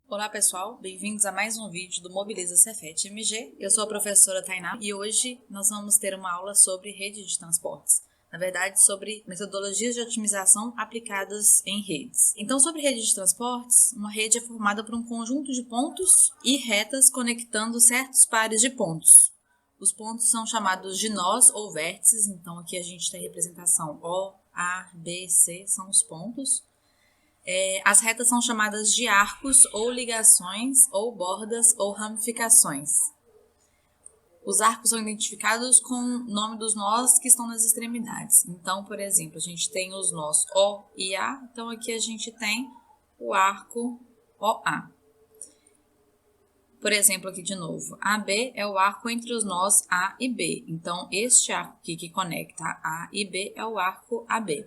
Olá pessoal, bem-vindos a mais um vídeo do Mobiliza Cefet MG. Eu sou a professora Tainá e hoje nós vamos ter uma aula sobre rede de transportes. Na verdade, sobre metodologias de otimização aplicadas em redes. Então, sobre rede de transportes, uma rede é formada por um conjunto de pontos e retas conectando certos pares de pontos. Os pontos são chamados de nós ou vértices, então aqui a gente tem a representação O, A, B, C, são os pontos. As retas são chamadas de arcos ou ligações ou bordas ou ramificações. Os arcos são identificados com o nome dos nós que estão nas extremidades. Então, por exemplo, a gente tem os nós O e A, então aqui a gente tem o arco OA. Por exemplo, aqui de novo, AB é o arco entre os nós A e B. Então, este arco aqui que conecta A e B é o arco AB.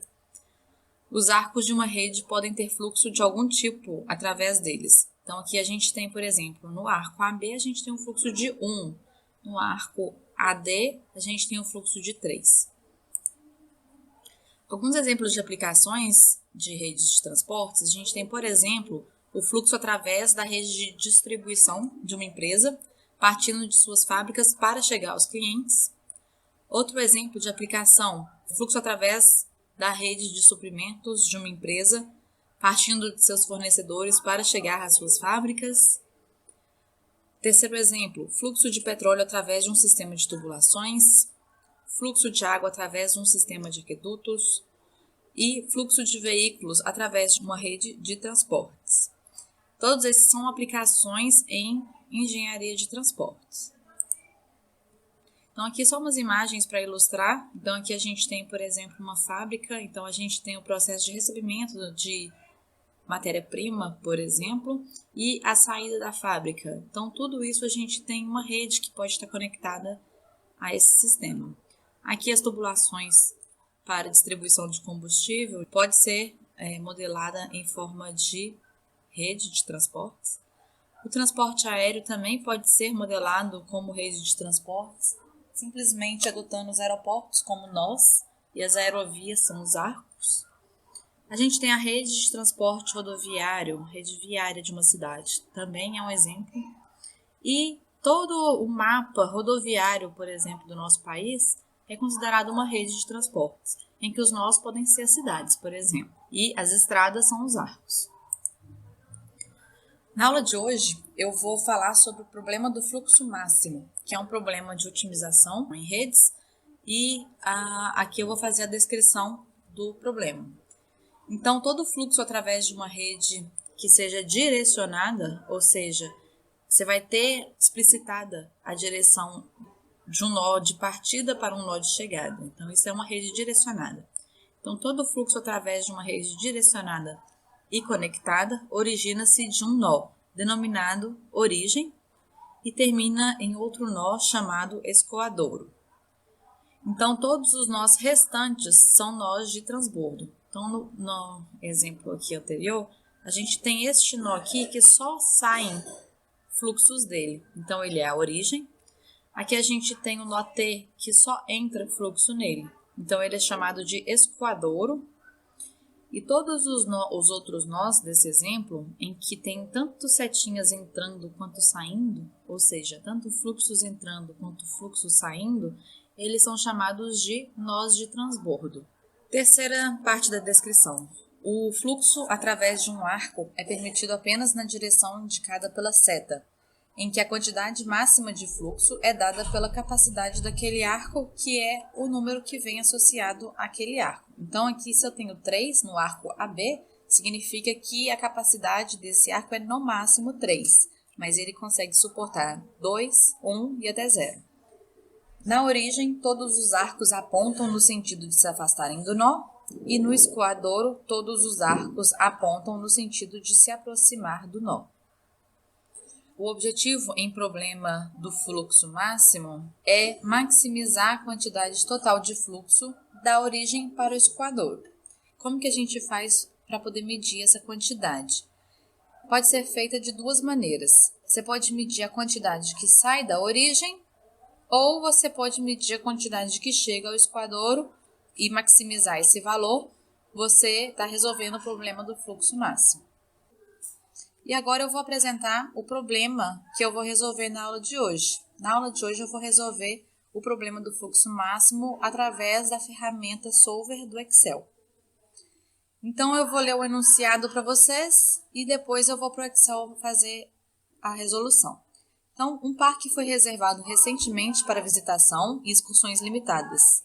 Os arcos de uma rede podem ter fluxo de algum tipo através deles. Então, aqui a gente tem, por exemplo, no arco AB, a gente tem um fluxo de 1. No arco AD, a gente tem um fluxo de 3. Alguns exemplos de aplicações de redes de transportes, a gente tem, por exemplo, o fluxo através da rede de distribuição de uma empresa, partindo de suas fábricas para chegar aos clientes. Outro exemplo de aplicação, fluxo através da rede de suprimentos de uma empresa, partindo de seus fornecedores para chegar às suas fábricas. Terceiro exemplo, fluxo de petróleo através de um sistema de tubulações, fluxo de água através de um sistema de aquedutos e fluxo de veículos através de uma rede de transportes. Todos esses são aplicações em engenharia de transportes. Então, aqui só umas imagens para ilustrar. Então, aqui a gente tem, por exemplo, uma fábrica. Então, a gente tem o processo de recebimento de matéria-prima, por exemplo, e a saída da fábrica. Então, tudo isso a gente tem uma rede que pode estar conectada a esse sistema. Aqui as tubulações para distribuição de combustível pode ser modelada em forma de rede de transportes. O transporte aéreo também pode ser modelado como rede de transportes, simplesmente adotando os aeroportos como nós e as aerovias são os arcos. A gente tem a rede de transporte rodoviário, rede viária de uma cidade, também é um exemplo. E todo o mapa rodoviário, por exemplo, do nosso país é considerado uma rede de transportes, em que os nós podem ser as cidades, por exemplo, e as estradas são os arcos. Na aula de hoje, eu vou falar sobre o problema do fluxo máximo, que é um problema de otimização em redes, e aqui eu vou fazer a descrição do problema. Então, todo fluxo através de uma rede que seja direcionada, ou seja, você vai ter explicitada a direção de um nó de partida para um nó de chegada. Então, isso é uma rede direcionada. Então, todo fluxo através de uma rede direcionada e conectada origina-se de um nó, denominado origem, e termina em outro nó chamado escoadouro. Então, todos os nós restantes são nós de transbordo. Então, no exemplo aqui anterior, a gente tem este nó aqui que só saem fluxos dele. Então, ele é a origem. Aqui a gente tem o nó T que só entra fluxo nele. Então, ele é chamado de escoadouro. E todos os outros nós desse exemplo, em que tem tanto setinhas entrando quanto saindo, ou seja, tanto fluxos entrando quanto fluxos saindo, eles são chamados de nós de transbordo. Terceira parte da descrição. O fluxo através de um arco é permitido apenas na direção indicada pela seta, em que a quantidade máxima de fluxo é dada pela capacidade daquele arco, que é o número que vem associado àquele arco. Então, aqui, se eu tenho 3 no arco AB, significa que a capacidade desse arco é no máximo 3, mas ele consegue suportar 2, 1 e até 0. Na origem, todos os arcos apontam no sentido de se afastarem do nó, e no escoadouro, todos os arcos apontam no sentido de se aproximar do nó. O objetivo em problema do fluxo máximo é maximizar a quantidade total de fluxo da origem para o escoadouro. Como que a gente faz para poder medir essa quantidade? Pode ser feita de duas maneiras. Você pode medir a quantidade que sai da origem, ou você pode medir a quantidade que chega ao escoadouro e maximizar esse valor. Você está resolvendo o problema do fluxo máximo. E agora eu vou apresentar o problema que eu vou resolver na aula de hoje. Na aula de hoje eu vou resolver o problema do fluxo máximo através da ferramenta Solver do Excel. Então eu vou ler o enunciado para vocês e depois eu vou para o Excel fazer a resolução. Então, um parque foi reservado recentemente para visitação e excursões limitadas.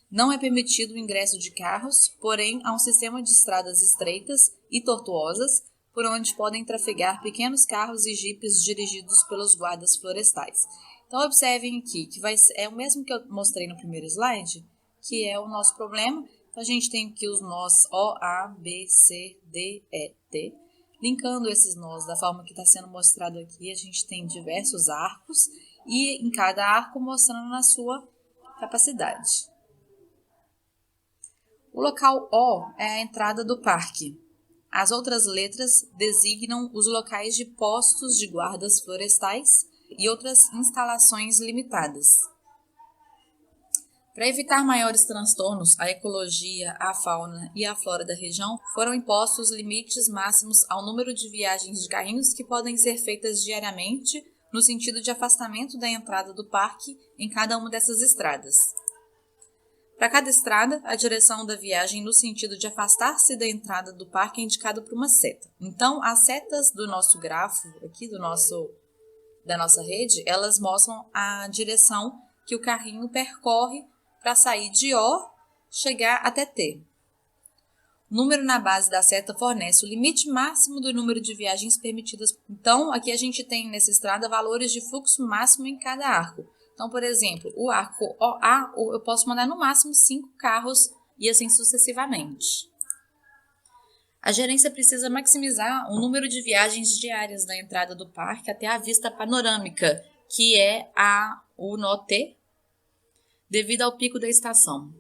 Não é permitido o ingresso de carros, porém há um sistema de estradas estreitas e tortuosas por onde podem trafegar pequenos carros e jipes dirigidos pelos guardas florestais. Então, observem aqui que é o mesmo que eu mostrei no primeiro slide, que é o nosso problema. Então, a gente tem aqui os nós O, A, B, C, D, E, T. Linkando esses nós da forma que está sendo mostrado aqui, a gente tem diversos arcos e em cada arco mostrando na sua capacidade. O local O é a entrada do parque. As outras letras designam os locais de postos de guardas florestais e outras instalações limitadas. Para evitar maiores transtornos à ecologia, à fauna e à flora da região, foram impostos limites máximos ao número de viagens de carrinhos que podem ser feitas diariamente, no sentido de afastamento da entrada do parque em cada uma dessas estradas. Para cada estrada, a direção da viagem no sentido de afastar-se da entrada do parque é indicada por uma seta. Então, as setas do nosso grafo, aqui da nossa rede, elas mostram a direção que o carrinho percorre para sair de O, chegar até T. O número na base da seta fornece o limite máximo do número de viagens permitidas. Então, aqui a gente tem nessa estrada valores de fluxo máximo em cada arco. Então, por exemplo, o arco OA, eu posso mandar no máximo 5 carros e assim sucessivamente. A gerência precisa maximizar o número de viagens diárias da entrada do parque até a vista panorâmica, que é o nó T, devido ao pico da estação.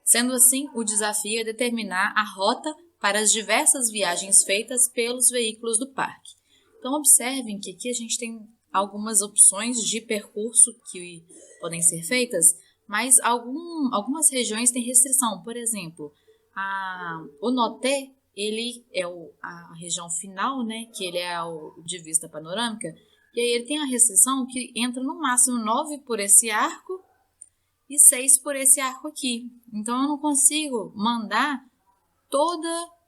Sendo assim, o desafio é determinar a rota para as diversas viagens feitas pelos veículos do parque. Então, observem que aqui a gente tem algumas opções de percurso que podem ser feitas, mas algumas regiões têm restrição. Por exemplo, o nó T, ele é a região final, né, que ele é o de vista panorâmica, e aí ele tem a restrição que entra no máximo 9 por esse arco, e 6 por esse arco aqui. Então, eu não consigo mandar todo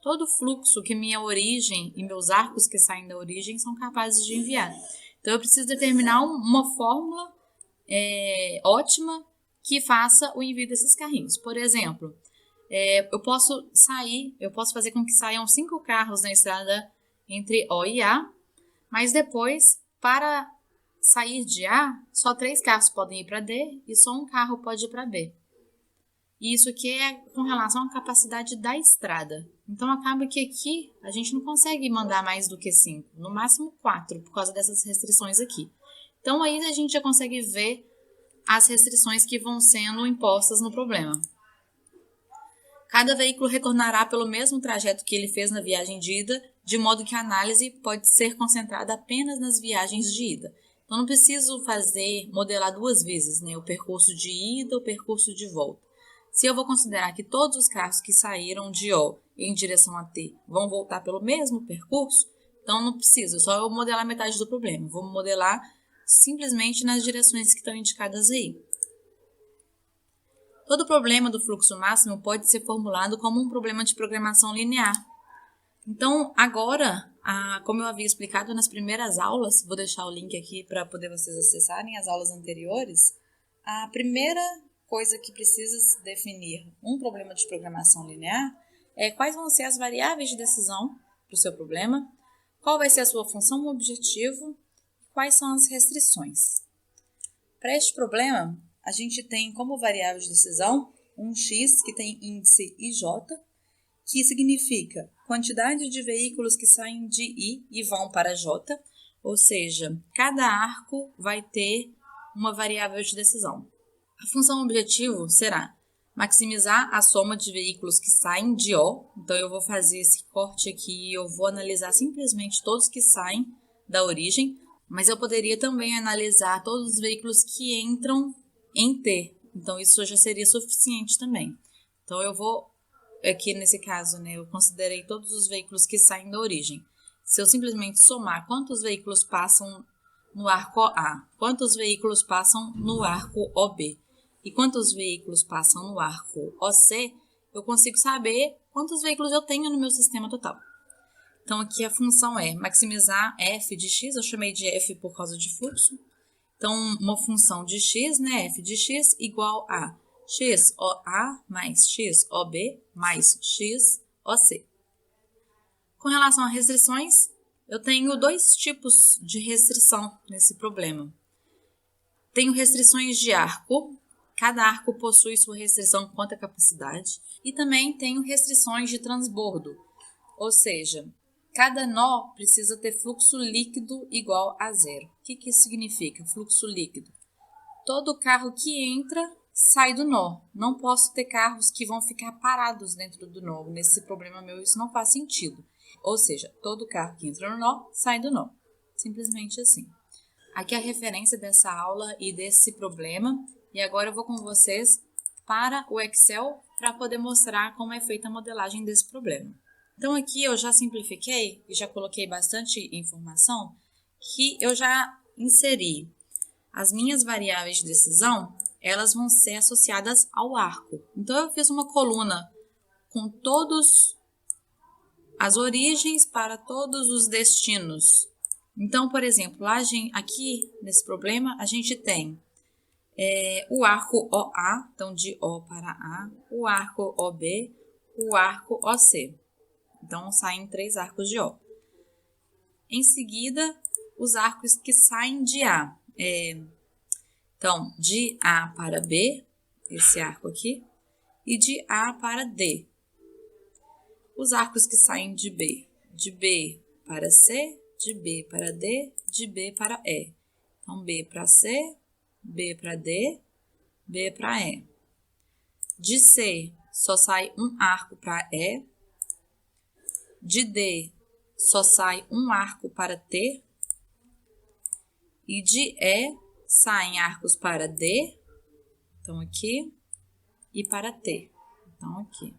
o fluxo que minha origem e meus arcos que saem da origem são capazes de enviar. Então, eu preciso determinar uma fórmula ótima que faça o envio desses carrinhos. Por exemplo, eu posso fazer com que saiam 5 carros na estrada entre O e A, mas depois, para sair de A, só 3 carros podem ir para D e só um carro pode ir para B. E isso aqui é com relação à capacidade da estrada. Então, acaba que aqui a gente não consegue mandar mais do que 5, no máximo 4, por causa dessas restrições aqui. Então, aí a gente já consegue ver as restrições que vão sendo impostas no problema. Cada veículo retornará pelo mesmo trajeto que ele fez na viagem de ida, de modo que a análise pode ser concentrada apenas nas viagens de ida. Então, não preciso modelar 2 vezes, né, o percurso de ida e o percurso de volta. Se eu vou considerar que todos os carros que saíram de O em direção a T vão voltar pelo mesmo percurso, então não preciso, só eu modelar metade do problema. Vou modelar simplesmente nas direções que estão indicadas aí. Todo problema do fluxo máximo pode ser formulado como um problema de programação linear. Então, agora, como eu havia explicado nas primeiras aulas, vou deixar o link aqui para poder vocês acessarem as aulas anteriores, a primeira coisa que precisa definir um problema de programação linear é quais vão ser as variáveis de decisão para o seu problema, qual vai ser a sua função ou objetivo, quais são as restrições. Para este problema, a gente tem como variável de decisão um x que tem índice IJ, que significa quantidade de veículos que saem de I e vão para J, ou seja, cada arco vai ter uma variável de decisão. A função objetivo será maximizar a soma de veículos que saem de O, então eu vou fazer esse corte aqui e eu vou analisar simplesmente todos que saem da origem, mas eu poderia também analisar todos os veículos que entram em T, então isso já seria suficiente também. Então eu vou, aqui nesse caso, né, eu considerei todos os veículos que saem da origem. se eu simplesmente somar quantos veículos passam no arco A, quantos veículos passam no arco OB e quantos veículos passam no arco OC, eu consigo saber quantos veículos eu tenho no meu sistema total. Então, aqui a função é maximizar f de x, eu chamei de f por causa de fluxo. Então, uma função de x, né, f de x, igual a x OA mais x OB mais x OC. Com relação a restrições, eu tenho dois tipos de restrição nesse problema. Tenho restrições de arco, cada arco possui sua restrição quanto à capacidade, e também tenho restrições de transbordo, ou seja, cada nó precisa ter fluxo líquido igual a zero. O que isso significa, fluxo líquido? Todo carro que entra sai do nó. Não posso ter carros que vão ficar parados dentro do nó. Nesse problema meu, isso não faz sentido. Ou seja, todo carro que entra no nó, sai do nó. Simplesmente assim. Aqui é a referência dessa aula e desse problema. E agora eu vou com vocês para o Excel para poder mostrar como é feita a modelagem desse problema. Então aqui eu já simplifiquei e já coloquei bastante informação que eu já inseri. As minhas variáveis de decisão, elas vão ser associadas ao arco. Então eu fiz uma coluna com todas as origens para todos os destinos. Então, por exemplo, aqui nesse problema a gente tem o arco OA, então de O para A, o arco OB, o arco OC. Então, saem 3 arcos de O. Em seguida, os arcos que saem de A. Então, de A para B, esse arco aqui, e de A para D. Os arcos que saem de B para C, de B para D, de B para E. Então, B para C, B para D, B para E. De C, só sai um arco para E. De D, só sai um arco para T. E de E, saem arcos para D, então aqui, e para T, então aqui.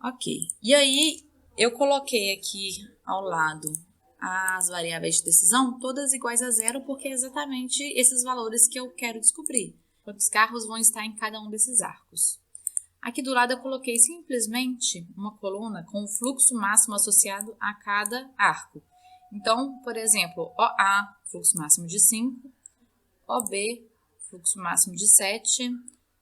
Ok, e aí eu coloquei aqui ao lado as variáveis de decisão, todas iguais a zero, porque é exatamente esses valores que eu quero descobrir. Quantos carros vão estar em cada um desses arcos. Aqui do lado eu coloquei simplesmente uma coluna com o fluxo máximo associado a cada arco. Então, por exemplo, OA, fluxo máximo de 5, OB, fluxo máximo de 7,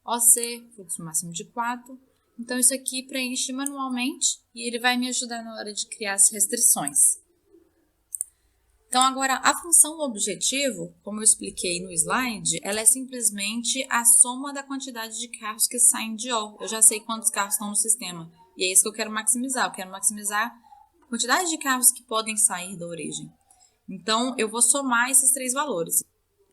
OC, fluxo máximo de 4. Então, isso aqui preenche manualmente e ele vai me ajudar na hora de criar as restrições. Então, agora, a função objetivo, como eu expliquei no slide, ela é simplesmente a soma da quantidade de carros que saem de O. Eu já sei quantos carros estão no sistema. E é isso que eu quero maximizar. Eu quero maximizar a quantidade de carros que podem sair da origem. Então, eu vou somar esses 3 valores.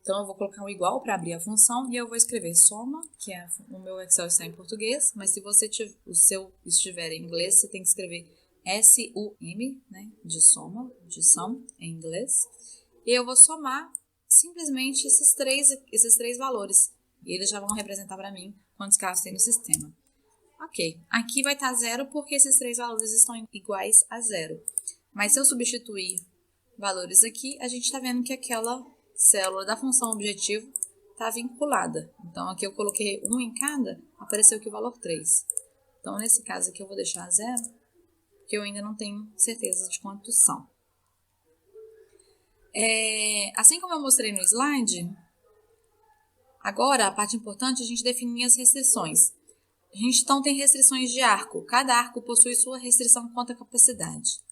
Então, eu vou colocar um igual para abrir a função e eu vou escrever soma, que o meu Excel está em português, mas se o seu estiver em inglês, você tem que escrever SUM, né, de soma, de sum em inglês. E eu vou somar simplesmente esses três valores. E eles já vão representar para mim quantos carros tem no sistema. Ok, aqui vai estar zero porque esses 3 valores estão iguais a zero. Mas se eu substituir valores aqui, a gente está vendo que aquela célula da função objetivo está vinculada. Então, aqui eu coloquei 1 em cada, apareceu aqui o valor 3. Então, nesse caso aqui eu vou deixar zero, porque eu ainda não tenho certeza de quantos são. Assim como eu mostrei no slide, agora a parte importante é a gente definir as restrições. A gente então tem restrições de arco. Cada arco possui sua restrição quanto à capacidade.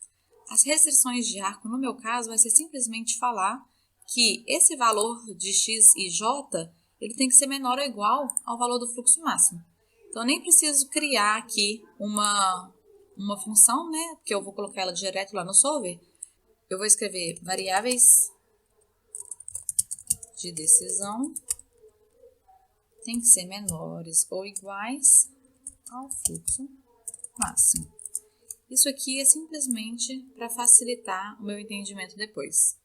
As restrições de arco, no meu caso, vai ser simplesmente falar que esse valor de x e j ele tem que ser menor ou igual ao valor do fluxo máximo. Então, eu nem preciso criar aqui uma função, né? Porque eu vou colocar ela direto lá no solver. Eu vou escrever variáveis de decisão tem que ser menores ou iguais ao fluxo máximo. Isso aqui é simplesmente para facilitar o meu entendimento depois.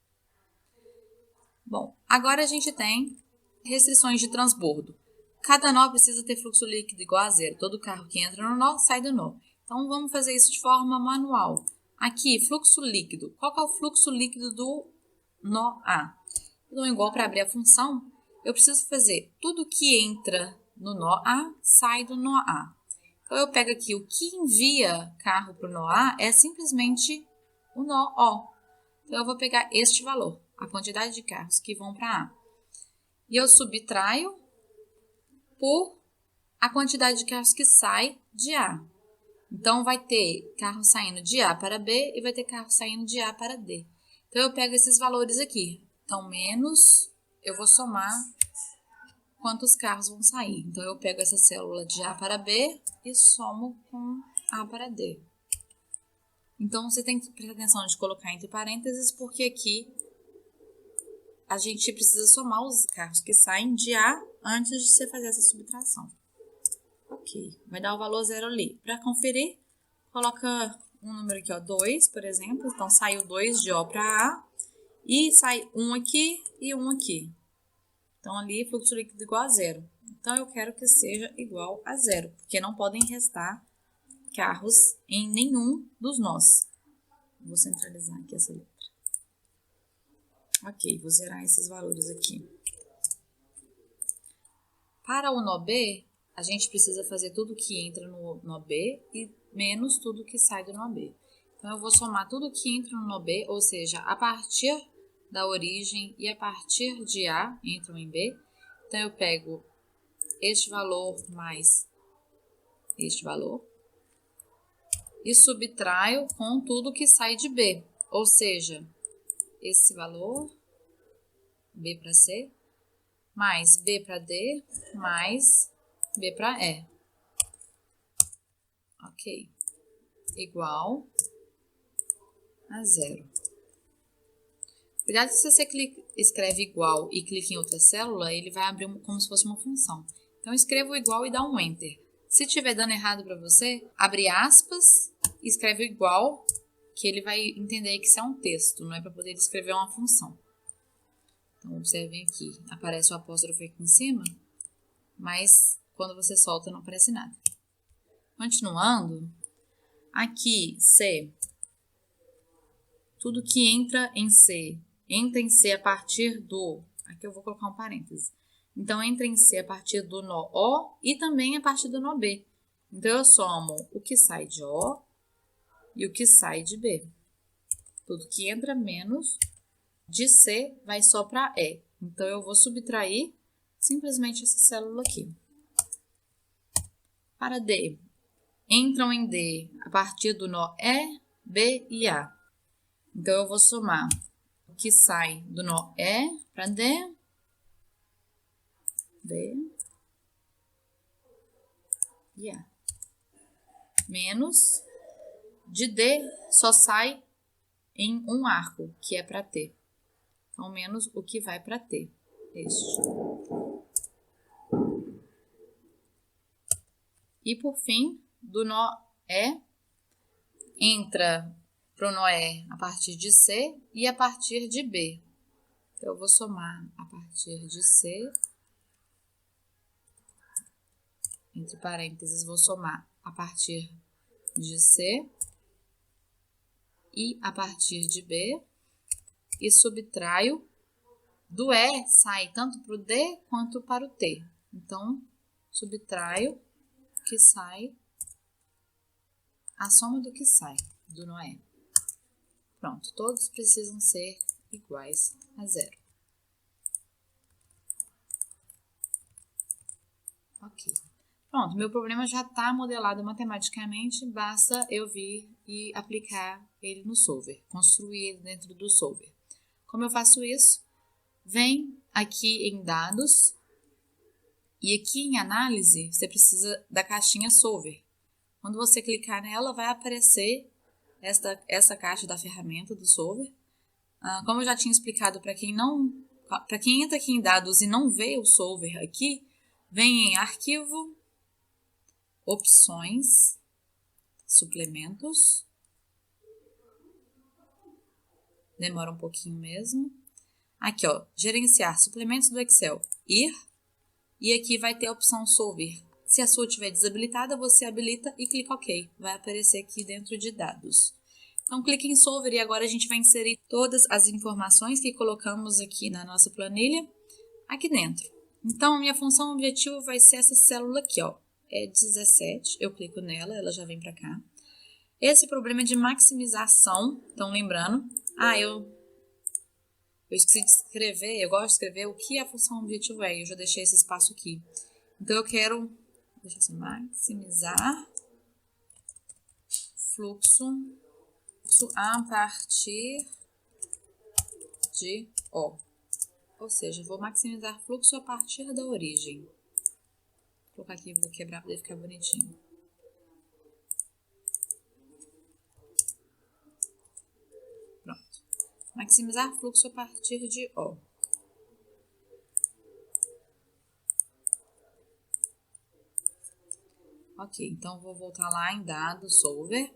Bom, agora a gente tem restrições de transbordo. Cada nó precisa ter fluxo líquido igual a zero. Todo carro que entra no nó sai do nó. Então, vamos fazer isso de forma manual. Aqui, fluxo líquido. Qual que é o fluxo líquido do nó A? Então, igual para abrir a função, eu preciso fazer tudo que entra no nó A, sai do nó A. Então, eu pego aqui, o que envia carro para o nó A é simplesmente o nó O. Então, eu vou pegar este valor, a quantidade de carros que vão para A. E eu subtraio por a quantidade de carros que sai de A. Então, vai ter carro saindo de A para B e vai ter carro saindo de A para D. Então, eu pego esses valores aqui. Então, menos, eu vou somar quantos carros vão sair. Então, eu pego essa célula de A para B e somo com A para D. Então, você tem que prestar atenção de colocar entre parênteses, porque aqui a gente precisa somar os carros que saem de A antes de você fazer essa subtração. Ok, vai dar o valor zero ali. Para conferir, coloca um número aqui, ó, 2, por exemplo. Então, saiu 2 de O para A e sai 1 aqui e 1 aqui. Então, ali, fluxo líquido igual a zero. Então, eu quero que seja igual a zero, porque não podem restar carros em nenhum dos nós. Vou centralizar aqui essa letra. Ok, vou zerar esses valores aqui. Para o nó B, a gente precisa fazer tudo que entra no nó B e menos tudo que sai do nó B. Então, eu vou somar tudo que entra no nó B, ou seja, a partir da origem e a partir de A entram em B. Então, eu pego este valor mais este valor e subtraio com tudo que sai de B, ou seja, esse valor, B para C, mais B para D, mais B para E. Ok. Igual a zero. Cuidado se você escreve igual e clica em outra célula, ele vai abrir como se fosse uma função. Então, escreva o igual e dá um Enter. Se estiver dando errado para você, abre aspas e escreve o igual, que ele vai entender que isso é um texto, não é para poder escrever uma função. Então, observem aqui, aparece o apóstrofo aqui em cima, mas quando você solta não aparece nada. Continuando, aqui, C. Tudo que entra em C a partir do... Aqui eu vou colocar um parêntese. Então, entra em C a partir do nó O e também a partir do nó B. Então, eu somo o que sai de O e o que sai de B. Tudo que entra menos de C vai só para E. Então, eu vou subtrair simplesmente essa célula aqui. Para D, entram em D a partir do nó E, B e A. Então, eu vou somar o que sai do nó E para D, B e A. Menos de D só sai em um arco, que é para T. Então, menos o que vai para T. Este. E, por fim, do nó E, entra para o nó E a partir de C e a partir de B. Então, eu vou somar a partir de C, entre parênteses, vou somar a partir de C e a partir de B e subtraio. Do E sai tanto para o D quanto para o T. Então, subtraio o que sai, a soma do que sai do nó E. Pronto, todos precisam ser iguais a zero. Ok. Pronto, meu problema já está modelado matematicamente, basta eu vir e aplicar ele no solver, construir ele dentro do solver. Como eu faço isso? Vem aqui em dados e aqui em análise você precisa da caixinha solver. Quando você clicar nela, vai aparecer essa caixa da ferramenta do solver. Como eu já tinha explicado para quem entra aqui em dados e não vê o solver aqui, vem em arquivo, opções, suplementos. Demora um pouquinho mesmo. Aqui, ó, gerenciar suplementos do Excel, ir, e aqui vai ter a opção solver. Se a sua estiver desabilitada, você habilita e clica OK. Vai aparecer aqui dentro de dados. Então, clique em Solver e agora a gente vai inserir todas as informações que colocamos aqui na nossa planilha, aqui dentro. Então, a minha função objetivo vai ser essa célula aqui, ó, é 17, eu clico nela, ela já vem para cá. Esse problema é de maximização, então lembrando, eu esqueci de escrever, eu gosto de escrever o que a função objetivo é, eu já deixei esse espaço aqui. Então, eu quero, deixa eu assim, maximizar fluxo a partir de O. Ou seja, vou maximizar fluxo a partir da origem. Vou colocar aqui, vou quebrar para ele ficar bonitinho. Pronto. Maximizar fluxo a partir de O. Ok, então vou voltar lá em dados, solver.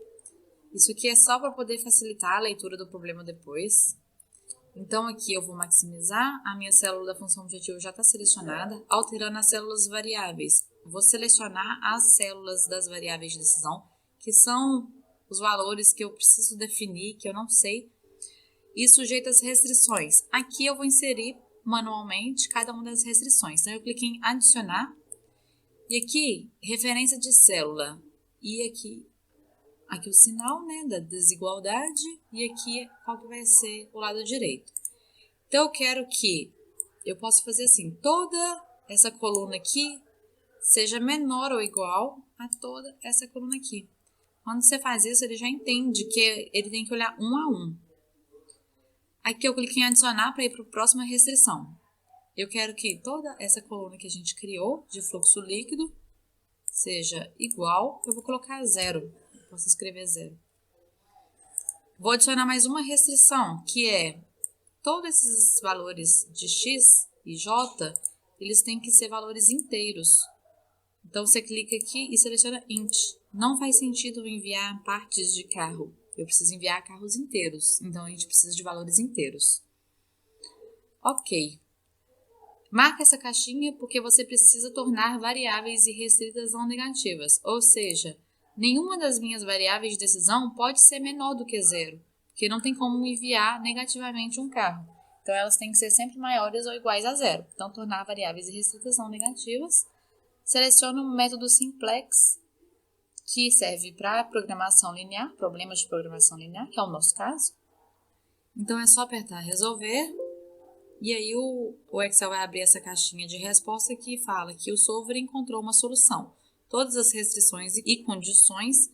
Isso aqui é só para poder facilitar a leitura do problema depois. Então, aqui eu vou maximizar, a minha célula da função objetivo já está selecionada, alterando as células variáveis. Vou selecionar as células das variáveis de decisão, que são os valores que eu preciso definir, que eu não sei, e sujeito às restrições. Aqui eu vou inserir manualmente cada uma das restrições. Então, eu clico em adicionar, e aqui, referência de célula, e aqui o sinal, né, da desigualdade, e aqui qual que vai ser o lado direito. Então, eu quero que eu possa fazer assim, toda essa coluna aqui seja menor ou igual a toda essa coluna aqui. Quando você faz isso, ele já entende que ele tem que olhar um a um. Aqui eu clico em adicionar para ir para a próxima restrição. Eu quero que toda essa coluna que a gente criou de fluxo líquido seja igual, eu vou colocar 0. Posso escrever 0. Vou adicionar mais uma restrição, que é todos esses valores de x e j, eles têm que ser valores inteiros. Então, você clica aqui e seleciona int. Não faz sentido enviar partes de carro. Eu preciso enviar carros inteiros. Então, a gente precisa de valores inteiros. Ok. Marca essa caixinha porque você precisa tornar variáveis irrestritas não negativas. Ou seja, nenhuma das minhas variáveis de decisão pode ser menor do que 0, porque não tem como enviar negativamente um carro. Então, elas têm que ser sempre maiores ou iguais a 0. Então, tornar variáveis irrestritas não negativas. Seleciono o método simplex, que serve para programação linear, problemas de programação linear, que é o nosso caso. Então, é só apertar resolver. E aí o Excel vai abrir essa caixinha de resposta que fala que o solver encontrou uma solução. Todas as restrições e condições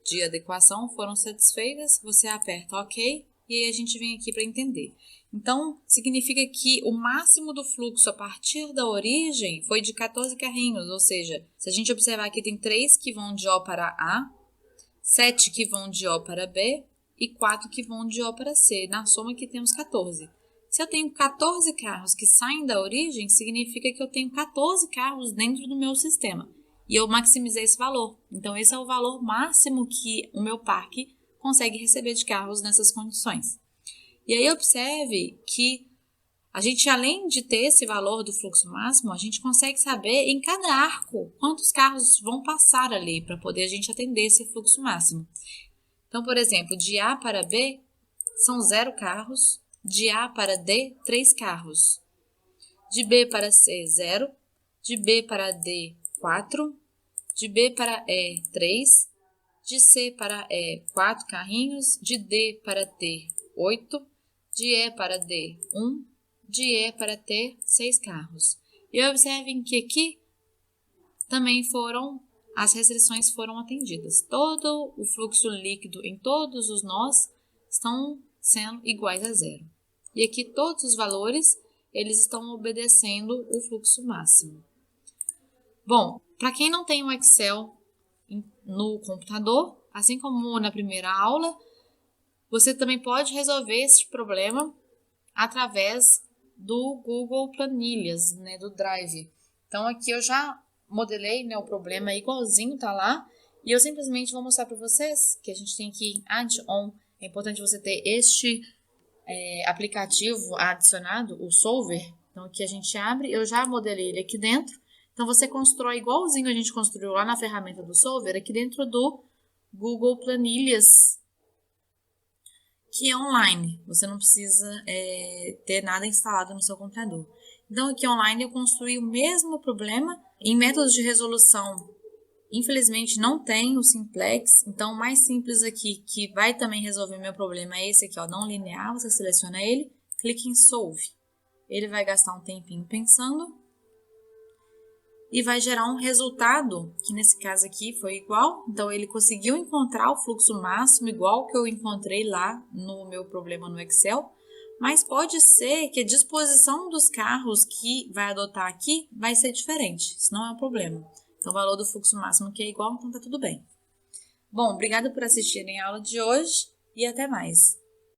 de adequação foram satisfeitas, você aperta OK e aí a gente vem aqui para entender. Então, significa que o máximo do fluxo a partir da origem foi de 14 carrinhos, ou seja, se a gente observar aqui tem 3 que vão de O para A, 7 que vão de O para B e 4 que vão de O para C. Na soma aqui temos 14. Se eu tenho 14 carros que saem da origem, significa que eu tenho 14 carros dentro do meu sistema. E eu maximizei esse valor. Então, esse é o valor máximo que o meu parque consegue receber de carros nessas condições. E aí, observe que a gente, além de ter esse valor do fluxo máximo, a gente consegue saber em cada arco quantos carros vão passar ali para poder a gente atender esse fluxo máximo. Então, por exemplo, de A para B são 0 carros. De A para D, 3 carros. De B para C, 0. De B para D, 4. De B para E, 3. De C para E, 4 carrinhos. De D para T, 8. De E para D, 1. De E para T, 6 carros. E observem que aqui também as restrições foram atendidas. Todo o fluxo líquido em todos os nós estão sendo iguais a 0. E aqui todos os valores, eles estão obedecendo o fluxo máximo. Bom, para quem não tem o Excel no computador, assim como na primeira aula, você também pode resolver esse problema através do Google Planilhas, né, do Drive. Então, aqui eu já modelei, né, o problema igualzinho, tá lá, e eu simplesmente vou mostrar para vocês que a gente tem aqui em Add-on. É importante você ter este aplicativo adicionado, o Solver. Então, aqui a gente abre, eu já modelei ele aqui dentro. Então, você constrói igualzinho a gente construiu lá na ferramenta do Solver, aqui dentro do Google Planilhas. que é online. Você não precisa ter nada instalado no seu computador. Então, aqui online eu construí o mesmo problema. Em métodos de resolução, infelizmente não tem o simplex. Então, o mais simples aqui, que vai também resolver meu problema, é esse aqui, ó, não linear. Você seleciona ele, clica em Solve. Ele vai gastar um tempinho pensando e vai gerar um resultado, que nesse caso aqui foi igual. Então, ele conseguiu encontrar o fluxo máximo igual que eu encontrei lá no meu problema no Excel, mas pode ser que a disposição dos carros que vai adotar aqui vai ser diferente, isso não é um problema. Então, o valor do fluxo máximo que é igual, então tá tudo bem. Bom, obrigada por assistirem a aula de hoje e até mais.